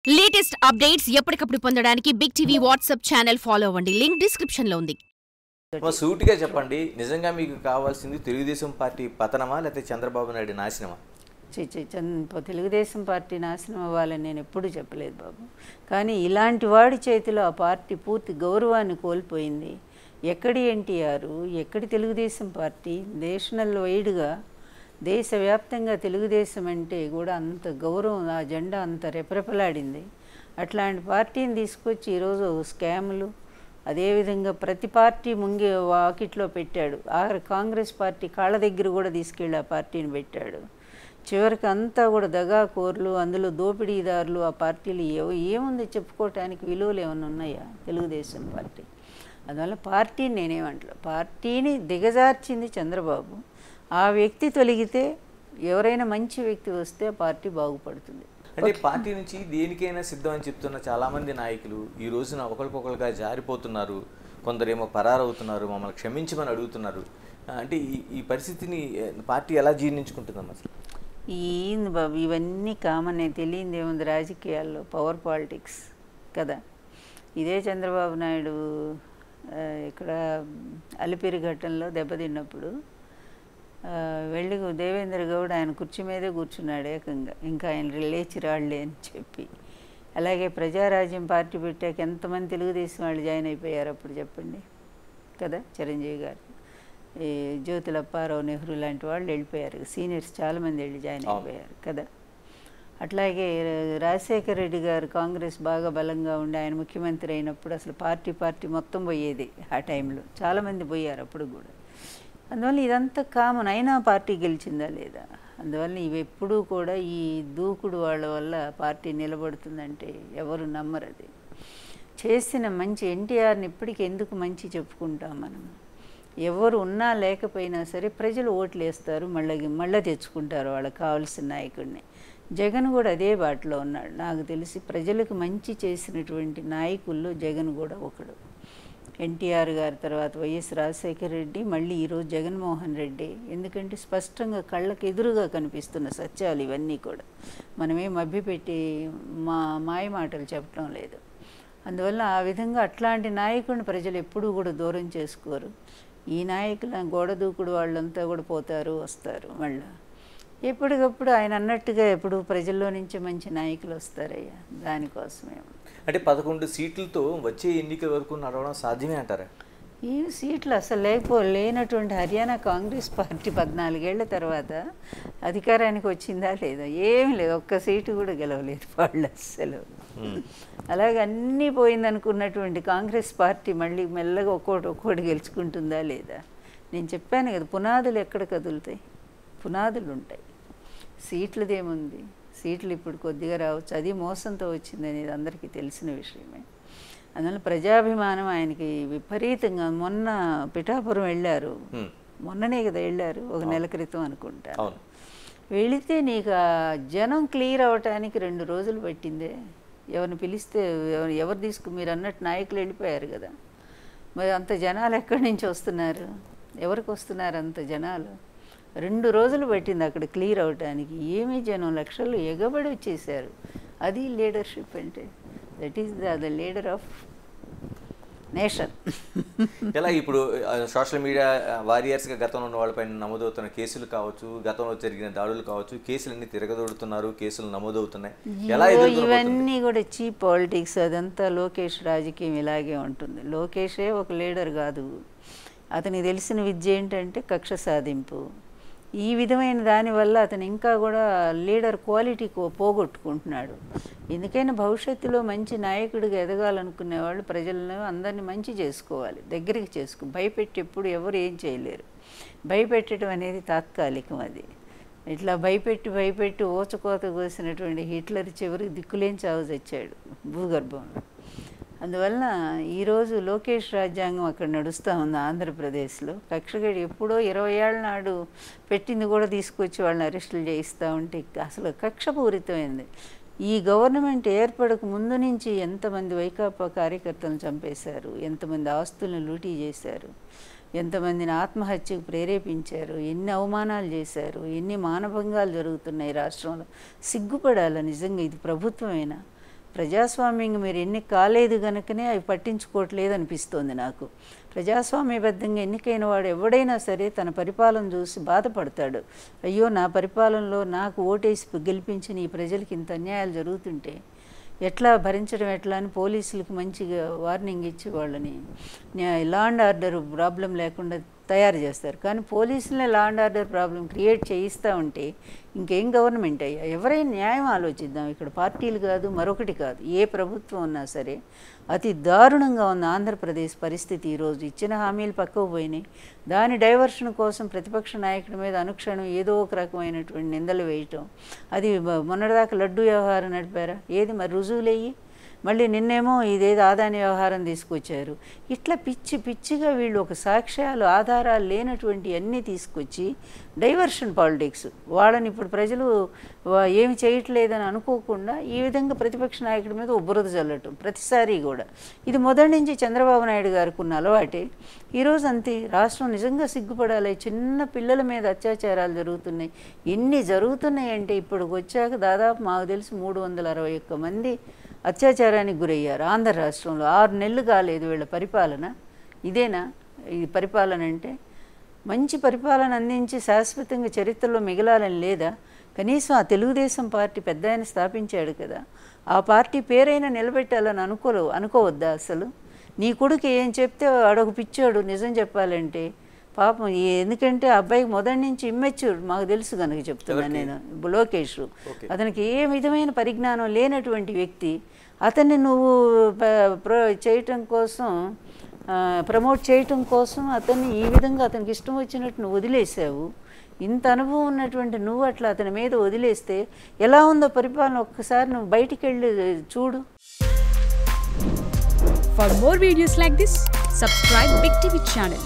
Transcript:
Latest updates ఎప్పటికప్పుడు పొందడానికి big TV WhatsApp channel follow అవ్వండి. లింక్ డిస్క్రిప్షన్ లో ఉంది. సూటిగా చెప్పండి, నిజంగా మీకు కావాల్సింది తెలుగుదేశం పార్టీ పతనమా లేకపోతే చంద్రబాబు నాయుడు నాశనమా? తెలుగుదేశం పార్టీ నాశనం అవ్వాలని నేను ఎప్పుడూ చెప్పలేదు బాబు. కానీ ఇలాంటి వాడి చేతిలో ఆ పార్టీ పూర్తి గౌరవాన్ని కోల్పోయింది. ఎక్కడి ఎన్టీఆర్, ఎక్కడి తెలుగుదేశం పార్టీ? నేషనల్ వైడ్గా దేశవ్యాప్తంగా తెలుగుదేశం అంటే కూడా అంత గౌరవం, ఆ జెండా అంత రెపరెపలాడింది. అట్లాంటి పార్టీని తీసుకొచ్చి ఈరోజు స్కాములు, అదేవిధంగా ప్రతి పార్టీ వాకిట్లో పెట్టాడు. ఆఖరి కాంగ్రెస్ పార్టీ కాళ్ళ దగ్గర కూడా తీసుకెళ్ళి ఆ పార్టీని పెట్టాడు. చివరికి అంతా కూడా దగాకోర్లు, అందులో దోపిడీదారులు. ఆ పార్టీలు ఏముంది చెప్పుకోవటానికి? విలువలు ఏమైనా ఉన్నాయా తెలుగుదేశం పార్టీ? అందువల్ల పార్టీని నేనేమంటా, పార్టీని దిగజార్చింది చంద్రబాబు. ఆ వ్యక్తి తొలగితే, ఎవరైనా మంచి వ్యక్తి వస్తే ఆ పార్టీ బాగుపడుతుంది. అంటే పార్టీ నుంచి దేనికైనా సిద్ధం అని చెప్తున్న చాలామంది నాయకులు ఈ రోజున ఒకరికొకరుగా జారిపోతున్నారు. కొందరేమో పరారవుతున్నారు, మమ్మల్ని క్షమించమని అడుగుతున్నారు. అంటే ఈ పరిస్థితిని పార్టీ ఎలా జీర్ణించుకుంటుందమ్మా? ఏంది బాబు, ఇవన్నీ కామనే. తెలియంది ఏముంది రాజకీయాల్లో? పవర్ పాలిటిక్స్ కదా. ఇదే చంద్రబాబు నాయుడు ఇక్కడ అలిపిరి ఘట్టంలో దెబ్బతిన్నప్పుడు వెళ్ళి దేవేంద్ర గౌడ్ ఆయన కుర్చీ మీదే కూర్చున్నాడు ఏకంగా, ఇంకా ఆయన లేచి రాళ్లే అని చెప్పి. అలాగే ప్రజారాజ్యం పార్టీ పెట్టాక ఎంతమంది తెలుగుదేశం వాళ్ళు జాయిన్ అయిపోయారు అప్పుడు చెప్పండి కదా. చిరంజీవి గారు, ఈ జ్యోతుల అప్పారావు, నెహ్రూ లాంటి వాళ్ళు వెళ్ళిపోయారు. సీనియర్స్ చాలామంది వెళ్ళి జాయిన్ అయిపోయారు కదా. అట్లాగే రాజశేఖర రెడ్డి గారు కాంగ్రెస్ బాగా బలంగా ఉండి ఆయన ముఖ్యమంత్రి అయినప్పుడు అసలు పార్టీ మొత్తం పోయేది. ఆ టైంలో చాలామంది పోయారు అప్పుడు కూడా. అందువల్ల ఇదంతా కామన్. అయినా పార్టీ గెలిచిందా లేదా? అందువల్ల ఇవి ఎప్పుడూ కూడా ఈ దూకుడు వాళ్ళ వల్ల పార్టీ నిలబడుతుందంటే ఎవరు నమ్మరు. అది చేసిన మంచి ఎన్టీఆర్ని ఇప్పటికీ ఎందుకు మంచి చెప్పుకుంటాం మనం? ఎవరు ఉన్నా లేకపోయినా సరే ప్రజలు ఓట్లు వేస్తారు, మళ్ళీ తెచ్చుకుంటారు వాళ్ళకి కావాల్సిన నాయకుడిని. జగన్ కూడా అదే బాటలో ఉన్నాడు. నాకు తెలిసి ప్రజలకు మంచి చేసినటువంటి నాయకుల్లో జగన్ కూడా ఒకడు. ఎన్టీఆర్ గారి తర్వాత వైఎస్ రాజశేఖర రెడ్డి, మళ్ళీ ఈరోజు జగన్మోహన్ రెడ్డి. ఎందుకంటే స్పష్టంగా కళ్ళకు ఎదురుగా కనిపిస్తున్న సత్యాలు ఇవన్నీ కూడా. మనమేం మభ్యపెట్టి మాయ మాటలు చెప్పడం లేదు. అందువల్ల ఆ విధంగా అట్లాంటి నాయకుడిని ప్రజలు ఎప్పుడూ కూడా దూరం చేసుకోరు. ఈ నాయకుల గోడ దూకుడు వాళ్ళంతా కూడా పోతారు, వస్తారు. మళ్ళీ ఎప్పటికప్పుడు ఆయన అన్నట్టుగా ఎప్పుడు ప్రజల్లో నుంచి మంచి నాయకులు వస్తారయ్యా. దానికోసమే. అంటే 11 సీట్లతో వచ్చే ఎన్నికల వరకు నడవడం సాధ్యమే అంటారా? ఈ సీట్లు అసలు లేనటువంటి హర్యానా కాంగ్రెస్ పార్టీ 14 ఏళ్ల తర్వాత అధికారానికి వచ్చిందా లేదా? ఏమి లేదు, ఒక్క సీటు కూడా గెలవలేదు వాళ్ళు అస్సలు. అలాగే అన్నీ పోయిందనుకున్నటువంటి కాంగ్రెస్ పార్టీ మళ్ళీ మెల్లగా ఒక్కోటి గెలుచుకుంటుందా లేదా? నేను చెప్పాను కదా, పునాదులు ఎక్కడ కదులుతాయి? పునాదులు ఉంటాయి. సీట్లదేముంది? సీట్లు ఇప్పుడు కొద్దిగా రావచ్చు, అది మోసంతో వచ్చింది అనేది అందరికీ తెలిసిన విషయమే. అందువల్ల ప్రజాభిమానం ఆయనకి విపరీతంగా. మొన్న పిఠాపురం వెళ్ళారు, మొన్ననే కదా వెళ్ళారు, ఒక నెల క్రితం అనుకుంటా. వెళితే నీకు ఆ జనం క్లియర్ అవ్వటానికి 2 రోజులు పట్టిందే. ఎవరిని పిలిస్తే ఎవరు మీరు అన్నట్టు నాయకులు వెళ్ళిపోయారు కదా. మరి అంత జనాలు ఎక్కడి నుంచి వస్తున్నారు? ఎవరికి వస్తున్నారు అంత జనాలు? 2 రోజులు పట్టింది అక్కడ క్లియర్ అవటానికి. ఏమీ జనం లక్షలు ఎగబడి వచ్చేసారు. అది లీడర్షిప్ అంటే. That is the leader of nation. ఎలా ఇప్పుడు సోషల్ మీడియా వారియర్స్గా గతంలో ఉన్న వాళ్ళపైన నమోదవుతున్న కేసులు కావచ్చు, గతంలో జరిగిన దాడులు కావచ్చు, కేసులన్నీ తిరగదొడుతున్నారు, కేసులు నమోదవుతున్నాయి. ఇవన్నీ కూడా చీప్ పాలిటిక్స్. అదంతా లోకేష్ రాజకీయం ఇలాగే ఉంటుంది. లోకేషే ఒక లీడర్ కాదు. అతనికి తెలిసిన విద్య ఏంటంటే కక్ష సాధింపు. ఈ విధమైన దానివల్ల అతను ఇంకా కూడా లీడర్ క్వాలిటీ పోగొట్టుకుంటున్నాడు. ఎందుకైనా భవిష్యత్తులో మంచి నాయకుడిగా ఎదగాలనుకునేవాళ్ళు ప్రజలను అందరినీ మంచి చేసుకోవాలి, దగ్గరికి భయపెట్టి ఎప్పుడు ఎవరు ఏం చేయలేరు. భయపెట్టడం అనేది తాత్కాలికం. అది ఇట్లా భయపెట్టి ఓచకోత కోసినటువంటి హిట్లర్ చివరికి దిక్కులేని చావు తెచ్చాడు భూగర్భంలో. అందువలన ఈరోజు లోకేష్ రాజ్యాంగం అక్కడ నడుస్తూ ఉంది ఆంధ్రప్రదేశ్లో. కక్షగడి ఎప్పుడో 20 ఏళ్ల నాడు పెట్టింది కూడా తీసుకొచ్చి వాళ్ళని అరెస్టులు చేయిస్తూ ఉంటే అసలు కక్షపూరితమైంది. ఈ గవర్నమెంట్ ఏర్పడక ముందు నుంచి ఎంతమంది వైకాపా కార్యకర్తలను చంపేశారు, ఎంతమంది ఆస్తులను లూటీ చేశారు, ఎంతమందిని ఆత్మహత్యకు ప్రేరేపించారు, ఎన్ని అవమానాలు చేశారు, ఎన్ని మానభంగాలు జరుగుతున్నాయి రాష్ట్రంలో. సిగ్గుపడాలి నిజంగా. ఇది ప్రభుత్వమేనా? ప్రజాస్వామ్యంగా మీరు ఎన్నిక కాలేదు కనుకనే అవి పట్టించుకోవట్లేదు అనిపిస్తోంది నాకు. ప్రజాస్వామ్యబద్ధంగా ఎన్నికైన వాడు ఎవడైనా సరే తన పరిపాలన చూసి బాధపడతాడు. అయ్యో నా పరిపాలనలో నాకు ఓటేసి గెలిపించిన ఈ ప్రజలకి ఇంత అన్యాయాలు జరుగుతుంటే ఎట్లా భరించడం ఎట్లా అని పోలీసులకు మంచిగా వార్నింగ్ ఇచ్చి వాళ్ళని లా అండ్ ఆర్డర్ ప్రాబ్లం లేకుండా తయారు చేస్తారు. కానీ పోలీసులనే law and order problem create చేయిస్తూ ఉంటే ఇంకేం గవర్నమెంట్ అయ్యా? ఎవరైనా న్యాయం ఆలోచిద్దాం. ఇక్కడ పార్టీలు కాదు, మరొకటి కాదు, ఏ ప్రభుత్వం ఉన్నా సరే అతి దారుణంగా ఉన్న ఆంధ్రప్రదేశ్ పరిస్థితి. ఈరోజు ఇచ్చిన హామీలు పక్కకు పోయినాయి. దాని డైవర్షన్ కోసం ప్రతిపక్ష నాయకుడి మీద అనుక్షణం ఏదో ఒక రకమైనటువంటి నిందలు వేయటం. అది మొన్నటిదాకా లడ్డు వ్యవహారం నడిపారా? ఏది మరి రుజువులయ్యి మళ్ళీ నిన్నేమో ఇదేదో ఆదాని వ్యవహారం తీసుకొచ్చారు. ఇట్లా పిచ్చి పిచ్చిగా వీళ్ళు ఒక సాక్ష్యాలు ఆధారాలు లేనటువంటి అన్నీ తీసుకొచ్చి డైవర్షన్ పాలిటిక్స్. వాళ్ళని ఇప్పుడు ప్రజలు ఏమి చేయట్లేదని అనుకోకుండా ఈ విధంగా ప్రతిపక్ష నాయకుడి మీద బురద చల్లటం ప్రతిసారి కూడా. ఇది మొదటి నుంచి చంద్రబాబు నాయుడు గారికి ఉన్న అలవాటే. ఈరోజు అంతే. రాష్ట్రం నిజంగా సిగ్గుపడాలి. చిన్న పిల్లల మీద అత్యాచారాలు జరుగుతున్నాయి. ఎన్ని జరుగుతున్నాయి అంటే ఇప్పటికి వచ్చాక దాదాపు మాకు తెలిసి 361 మంది అత్యాచారానికి గురయ్యారు ఆంధ్ర రాష్ట్రంలో. 6 నెలలు కాలేదు వీళ్ళ పరిపాలన. ఇదేనా ఈ పరిపాలన అంటే? మంచి పరిపాలన అందించి శాశ్వతంగా చరిత్రలో మిగలాలని లేదా? కనీసం ఆ తెలుగుదేశం పార్టీ పెద్ద ఆయన స్థాపించాడు కదా, ఆ పార్టీ పేరైనా నిలబెట్టాలని అనుకోవద్దా అసలు? నీ కొడుకు ఏం చెప్తే అడొక పిచ్చాడు నిజం చెప్పాలంటే. పాపం ఎందుకంటే ఆ అబ్బాయికి మొదటి నుంచి ఇమ్మెచ్యూర్ మాకు తెలుసు కనుక చెప్తున్నాను నేను. లోకేష్ అతనికి ఏ విధమైన పరిజ్ఞానం లేనటువంటి వ్యక్తి. అతన్ని నువ్వు చేయటం కోసం ప్రమోట్ చేయటం కోసం అతన్ని ఈ విధంగా అతనికి ఇష్టం వచ్చినట్టు నువ్వు వదిలేసావు. ఇంత అనుభవం ఉన్నటువంటి నువ్వు అట్లా అతని మీద వదిలేస్తే ఎలా ఉందో పరిపాలన ఒక్కసారి నువ్వు బయటికి వెళ్ళి చూడు. For more videos like this, subscribe Big TV channel.